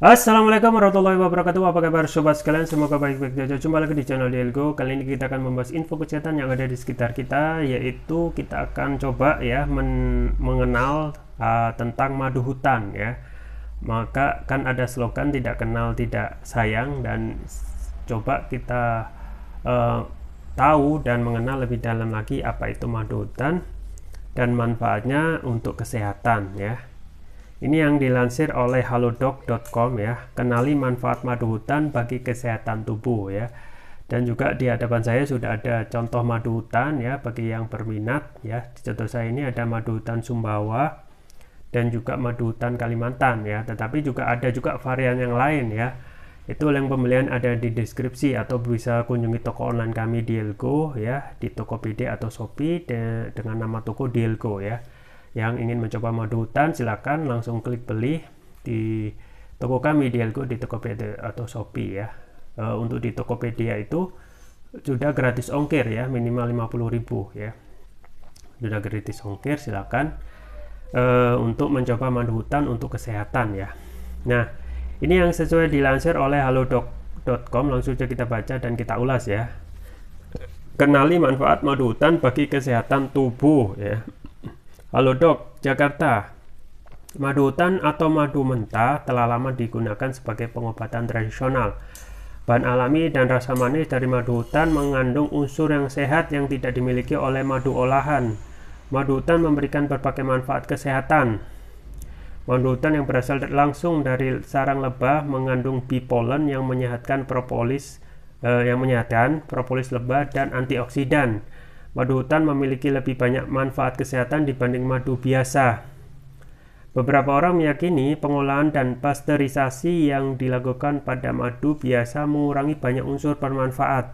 Assalamualaikum warahmatullahi wabarakatuh. Apa kabar sobat sekalian? Semoga baik-baik saja. Jumpa lagi di channel Dielgo. Kali ini kita akan membahas info kesehatan yang ada di sekitar kita, yaitu kita akan coba ya mengenal tentang madu hutan ya. Maka kan ada slogan tidak kenal tidak sayang, dan coba kita tahu dan mengenal lebih dalam lagi apa itu madu hutan dan manfaatnya untuk kesehatan ya. Ini yang dilansir oleh halodoc.com ya, kenali manfaat madu hutan bagi kesehatan tubuh ya. Dan juga di hadapan saya sudah ada contoh madu hutan ya bagi yang berminat ya. Di contoh saya ini ada madu hutan Sumbawa dan juga madu hutan Kalimantan ya. Tetapi juga ada juga varian yang lain ya. Itu yang pembelian ada di deskripsi, atau bisa kunjungi toko online kami Dielgo ya, di Tokopedia atau Shopee dengan nama toko Dielgo ya. Yang ingin mencoba madu hutan silakan langsung klik beli di toko kami Dielgo di Tokopedia atau Shopee ya. Untuk di Tokopedia itu sudah gratis ongkir ya, minimal 50.000 ya. Sudah gratis ongkir, silakan untuk mencoba madu hutan untuk kesehatan ya. Nah, ini yang sesuai dilansir oleh halodoc.com, langsung saja kita baca dan kita ulas ya. Kenali manfaat madu hutan bagi kesehatan tubuh ya. Halodoc, Jakarta. Madu hutan atau madu mentah telah lama digunakan sebagai pengobatan tradisional. Bahan alami dan rasa manis dari madu hutan mengandung unsur yang sehat yang tidak dimiliki oleh madu olahan. Madu hutan memberikan berbagai manfaat kesehatan. Madu hutan yang berasal langsung dari sarang lebah mengandung bee pollen yang menyehatkan propolis lebah dan antioksidan. Madu hutan memiliki lebih banyak manfaat kesehatan dibanding madu biasa. Beberapa orang meyakini pengolahan dan pasteurisasi yang dilakukan pada madu biasa mengurangi banyak unsur bermanfaat.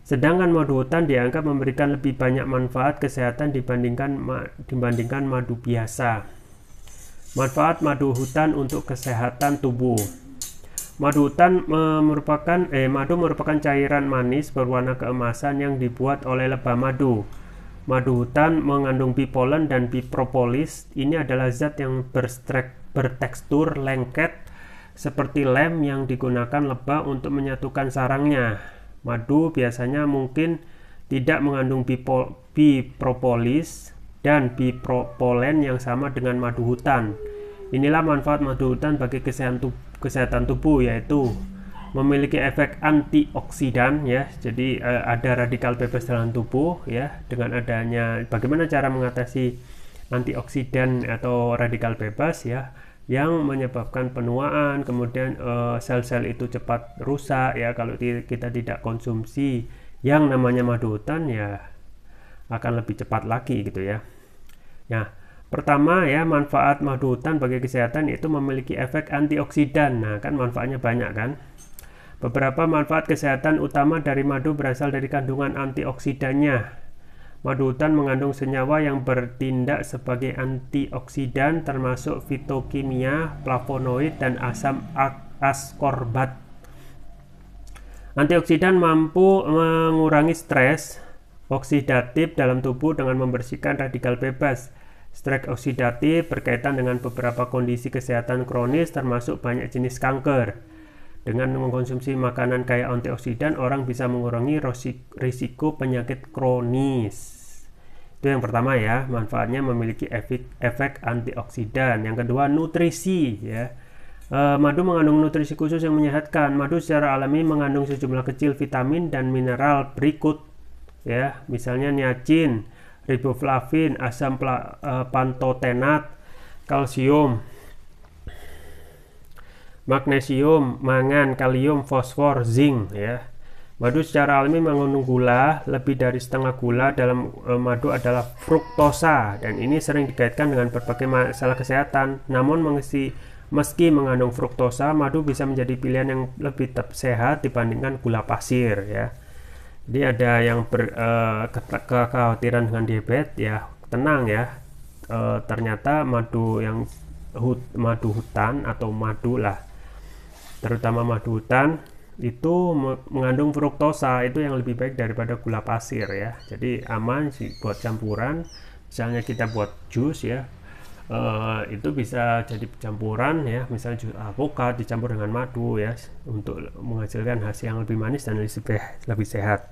Sedangkan madu hutan dianggap memberikan lebih banyak manfaat kesehatan dibandingkan madu biasa. Manfaat madu hutan untuk kesehatan tubuh. Madu hutan merupakan cairan manis berwarna keemasan yang dibuat oleh lebah madu. Madu hutan mengandung bee pollen dan bee propolis. Ini adalah zat yang bertekstur lengket seperti lem yang digunakan lebah untuk menyatukan sarangnya. Madu biasanya mungkin tidak mengandung bee propolis dan bee pollen yang sama dengan madu hutan. Inilah manfaat madu hutan bagi kesehatan tubuh, yaitu memiliki efek antioksidan ya. Jadi ada radikal bebas dalam tubuh ya. Dengan adanya, bagaimana cara mengatasi antioksidan atau radikal bebas ya, yang menyebabkan penuaan, kemudian sel-sel itu cepat rusak ya. Kalau kita tidak konsumsi yang namanya madu hutan ya, akan lebih cepat lagi gitu ya. Nah, pertama ya, manfaat madu hutan bagi kesehatan itu memiliki efek antioksidan. Nah, kan manfaatnya banyak kan. Beberapa manfaat kesehatan utama dari madu berasal dari kandungan antioksidannya. Madu hutan mengandung senyawa yang bertindak sebagai antioksidan, termasuk fitokimia, flavonoid, dan asam askorbat. Antioksidan mampu mengurangi stres oksidatif dalam tubuh dengan membersihkan radikal bebas. Stres oksidatif berkaitan dengan beberapa kondisi kesehatan kronis, termasuk banyak jenis kanker. Dengan mengkonsumsi makanan kaya antioksidan, orang bisa mengurangi risiko penyakit kronis. Itu yang pertama ya, manfaatnya memiliki efek antioksidan. Yang kedua, nutrisi ya. Madu mengandung nutrisi khusus yang menyehatkan. Madu secara alami mengandung sejumlah kecil vitamin dan mineral berikut ya, misalnya niacin, riboflavin, asam pantotenat, kalsium, magnesium, mangan, kalium, fosfor, zinc ya. Madu secara alami mengandung gula. Lebih dari setengah gula dalam madu adalah fruktosa, dan ini sering dikaitkan dengan berbagai masalah kesehatan. Namun meski mengandung fruktosa, madu bisa menjadi pilihan yang lebih sehat dibandingkan gula pasir ya. Jadi ada yang kekhawatiran dengan diabetes ya, tenang ya. Ternyata madu hutan atau madu lah, terutama madu hutan itu mengandung fruktosa, itu yang lebih baik daripada gula pasir ya. Jadi aman sih buat campuran, misalnya kita buat jus ya, itu bisa jadi campuran ya, misalnya jus alpukat dicampur dengan madu ya, untuk menghasilkan hasil yang lebih manis dan lebih sehat.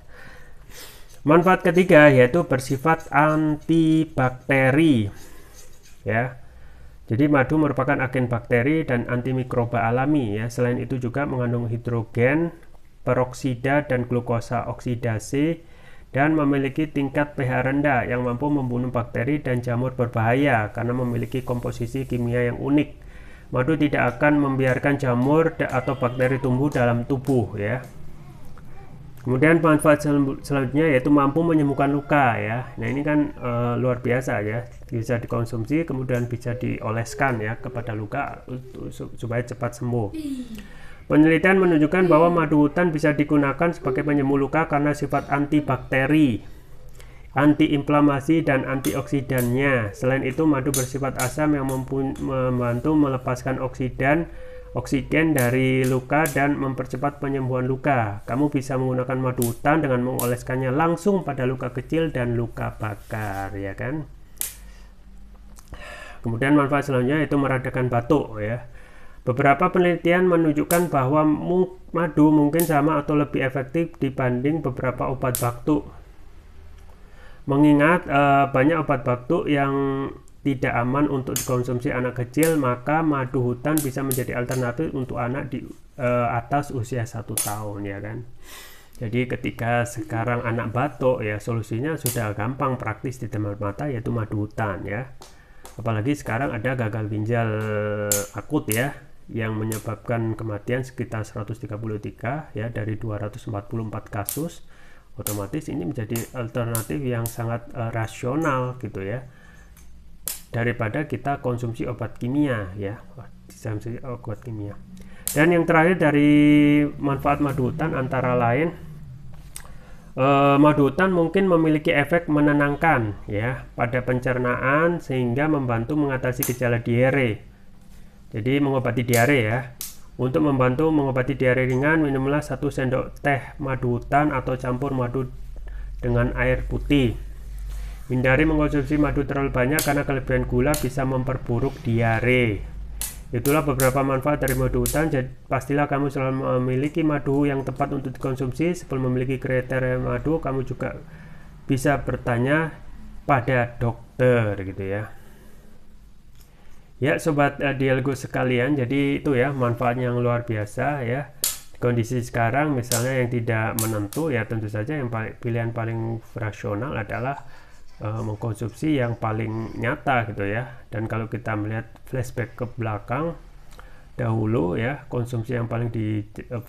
Manfaat ketiga yaitu bersifat antibakteri ya. Jadi madu merupakan agen bakteri dan antimikroba alami ya. Selain itu juga mengandung hidrogen peroksida dan glukosa oksidase, dan memiliki tingkat pH rendah yang mampu membunuh bakteri dan jamur berbahaya karena memiliki komposisi kimia yang unik. Madu tidak akan membiarkan jamur atau bakteri tumbuh dalam tubuh ya. Kemudian manfaat selanjutnya yaitu mampu menyembuhkan luka ya. Nah ini kan luar biasa ya, bisa dikonsumsi kemudian bisa dioleskan ya kepada luka supaya cepat sembuh. Penelitian menunjukkan bahwa madu hutan bisa digunakan sebagai penyembuh luka karena sifat antibakteri, antiinflamasi, dan antioksidannya. Selain itu, madu bersifat asam yang membantu melepaskan oksigen dari luka dan mempercepat penyembuhan luka. Kamu bisa menggunakan madu hutan dengan mengoleskannya langsung pada luka kecil dan luka bakar, ya kan? Kemudian manfaat selanjutnya itu meredakan batuk ya. Beberapa penelitian menunjukkan bahwa madu mungkin sama atau lebih efektif dibanding beberapa obat batuk. Mengingat banyak obat batuk yang tidak aman untuk dikonsumsi anak kecil, maka madu hutan bisa menjadi alternatif untuk anak di atas usia 1 tahun ya kan. Jadi ketika sekarang anak batuk ya, solusinya sudah gampang, praktis, di tempat mata, yaitu madu hutan ya. Apalagi sekarang ada gagal ginjal akut ya, yang menyebabkan kematian sekitar 133 ya dari 244 kasus. Otomatis ini menjadi alternatif yang sangat rasional gitu ya, daripada kita konsumsi obat kimia ya, obat kimia. Dan yang terakhir dari manfaat madu hutan antara lain, madu hutan mungkin memiliki efek menenangkan ya pada pencernaan sehingga membantu mengatasi gejala diare. Jadi mengobati diare ya. Untuk membantu mengobati diare ringan, minumlah 1 sendok teh madu hutan atau campur madu dengan air putih. Hindari mengkonsumsi madu terlalu banyak karena kelebihan gula bisa memperburuk diare. Itulah beberapa manfaat dari madu hutan. Jadi pastilah kamu selalu memiliki madu yang tepat untuk dikonsumsi. Sebelum memiliki kriteria madu, kamu juga bisa bertanya pada dokter gitu ya. Ya sobat Dialgo sekalian, jadi itu ya manfaatnya yang luar biasa ya. Kondisi sekarang misalnya yang tidak menentu ya, tentu saja yang pilihan paling rasional adalah mengkonsumsi yang paling nyata gitu ya. Dan kalau kita melihat flashback ke belakang dahulu ya, konsumsi yang paling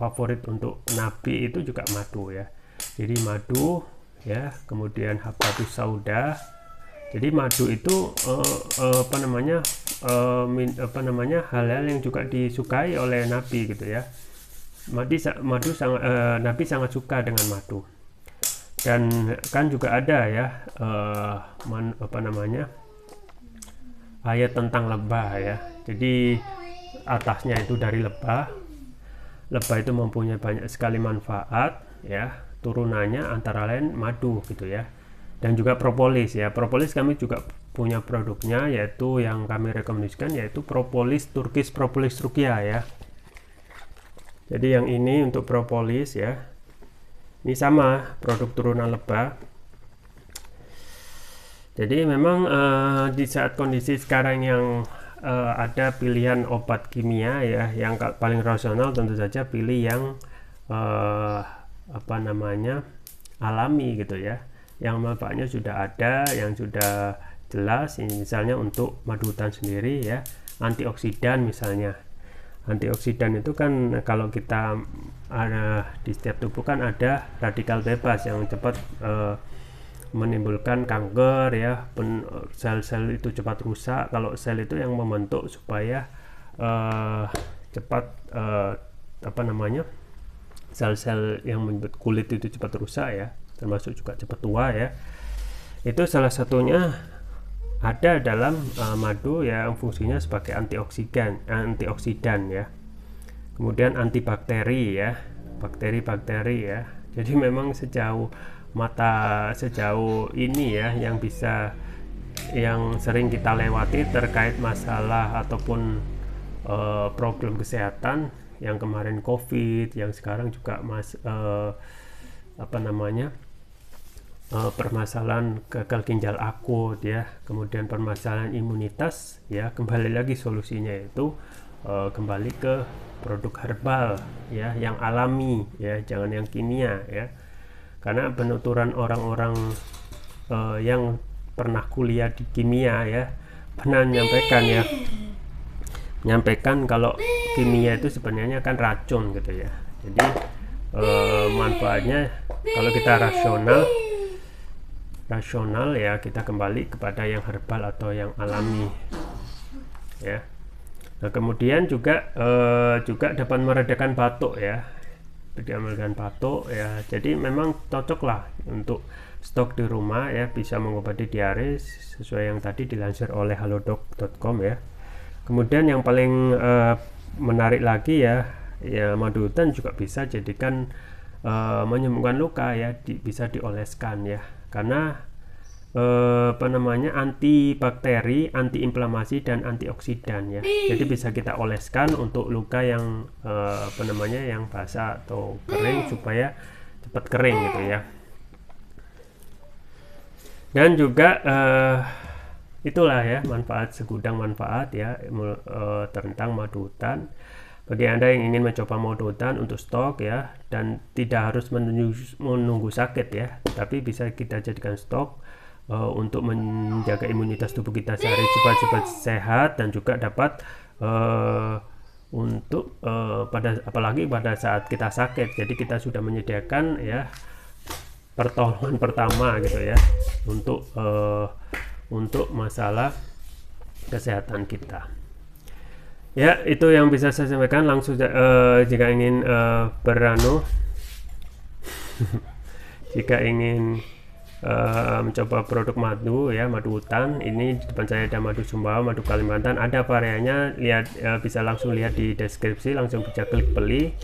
favorit untuk Nabi itu juga madu ya. Jadi madu ya, kemudian habatus sauda. Jadi madu itu hal-hal yang juga disukai oleh Nabi gitu ya. Nabi sangat suka dengan madu. Dan kan juga ada ya ayat tentang lebah ya. Jadi atasnya itu dari lebah. Lebah itu mempunyai banyak sekali manfaat ya. Turunannya antara lain madu gitu ya. Dan juga propolis ya. Propolis kami juga punya produknya, yaitu yang kami rekomendasikan yaitu propolis Turkish Propolis Rukia ya. Jadi yang ini untuk propolis ya. Ini sama produk turunan lebah. Jadi memang di saat kondisi sekarang yang ada pilihan obat kimia ya, yang paling rasional tentu saja pilih yang alami gitu ya, yang manfaatnya sudah ada, yang sudah jelas. Ini misalnya untuk madu hutan sendiri ya, antioksidan misalnya. Antioksidan itu kan kalau kita ada di setiap tubuh kan ada radikal bebas yang cepat menimbulkan kanker ya, sel-sel itu cepat rusak. Kalau sel itu yang membentuk supaya cepat sel-sel yang membuat kulit itu cepat rusak ya, termasuk juga cepat tua ya. Itu salah satunya ada dalam madu ya, yang fungsinya sebagai antioksidan ya. Kemudian antibakteri ya, bakteri ya. Jadi memang sejauh ini ya, yang bisa yang sering kita lewati terkait masalah ataupun problem kesehatan yang kemarin COVID, yang sekarang juga permasalahan gagal ginjal akut ya, kemudian permasalahan imunitas ya. Kembali lagi solusinya itu kembali ke produk herbal ya, yang alami ya, jangan yang kimia ya. Karena penuturan orang-orang yang pernah kuliah di kimia ya, pernah menyampaikan kalau kimia itu sebenarnya kan racun gitu ya. Jadi manfaatnya kalau kita rasional ya, kita kembali kepada yang herbal atau yang alami ya. Nah, kemudian juga dapat meredakan batuk ya, jadi memang cocok lah untuk stok di rumah ya, bisa mengobati diare sesuai yang tadi dilansir oleh halodoc.com ya. Kemudian yang paling menarik lagi ya, madu hutan juga bisa jadikan menyembuhkan luka ya, bisa dioleskan ya, karena anti bakteri, anti inflamasi dan antioksidan ya. Jadi bisa kita oleskan untuk luka yang yang basah atau kering supaya cepat kering gitu ya. Dan juga itulah ya segudang manfaat ya tentang madu hutan. Bagi Anda yang ingin mencoba madu hutan untuk stok ya, dan tidak harus menunggu sakit ya, tapi bisa kita jadikan stok untuk menjaga imunitas tubuh kita sehari cepat sehat, dan juga dapat untuk apalagi pada saat kita sakit. Jadi kita sudah menyediakan ya pertolongan pertama gitu ya untuk masalah kesehatan kita. Ya, itu yang bisa saya sampaikan. Langsung jika ingin jika ingin mencoba produk madu ya, madu hutan, ini di depan saya ada madu Sumbawa, madu Kalimantan, ada variannya. Lihat, bisa langsung lihat di deskripsi, langsung bisa klik beli,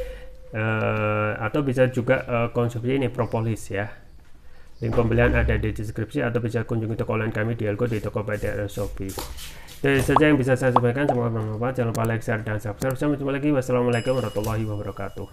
atau bisa juga konsumsi ini propolis ya. Link pembelian ada di deskripsi, atau bisa kunjungi toko online kami di Elgo, di Tokopedia dan Shopee. Itu saja yang bisa saya sampaikan. Semoga bermanfaat. Jangan lupa like, share, dan subscribe. Sampai jumpa lagi. Wassalamualaikum warahmatullahi wabarakatuh.